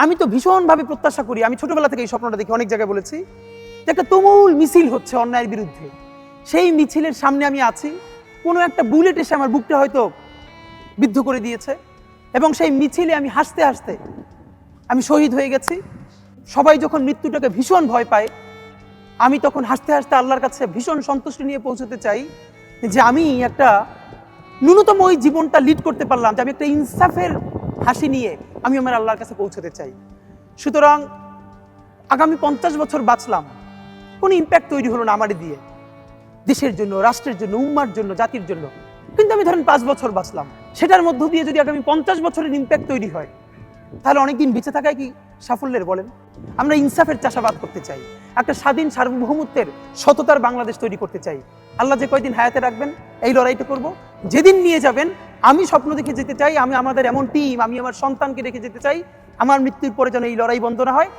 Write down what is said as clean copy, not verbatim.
আমি তো ভীষণভাবে প্রত্যাশা করি, আমি ছোটবেলা থেকে এই স্বপ্নটা দেখি, অনেক জায়গায় বলেছি যে একটা তুমুল মিছিল হচ্ছে অন্যায়ের বিরুদ্ধে। সেই মিছিলের সামনে আমি আছি, কোনো একটা বুলেট এসে আমার বুকটা হয়তো বিদ্ধ করে দিয়েছে, এবং সেই মিছিলে আমি হাসতে হাসতে আমি শহীদ হয়ে গেছি। সবাই যখন মৃত্যুটাকে ভীষণ ভয় পায়, আমি তখন হাসতে হাসতে আল্লাহর কাছে ভীষণ সন্তুষ্টি নিয়ে পৌঁছতে চাই যে আমি একটা ন্যূনতম ওই জীবনটা লিড করতে পারলাম, যে আমি একটা ইনসাফের হাসি নিয়ে আমি আমার আল্লাহর কাছে পৌঁছতে চাই। সুতরাং আগামী 50 বছর বাঁচলাম, কোনো ইম্প্যাক্ট তৈরি হলো না আমারই দিয়ে, দেশের জন্য, রাষ্ট্রের জন্য, উম্মার জন্য, জাতির জন্য। কিন্তু আমি ধরেন 5 বছর বাঁচলাম, সেটার মধ্য দিয়ে যদি আগামী 50 বছরের ইম্প্যাক্ট তৈরি হয়, তাহলে অনেকদিন বেঁচে থাকায় কি সাফল্যের? বলেন। আমরা ইনসাফের চাষাবাদ করতে চাই, একটা স্বাধীন সার্বভৌমত্বের সততার বাংলাদেশ তৈরি করতে চাই। আল্লাহ যে কয়দিন হায়াতে রাখবেন এই লড়াইটা করব। যেদিন নিয়ে যাবেন আমি স্বপ্ন দেখে যেতে চাই, আমি আমাদের এমন টিম, আমি আমার সন্তানকে রেখে যেতে চাই, আমার মৃত্যুর পরে যেন এই লড়াই বন্ধ না হয়।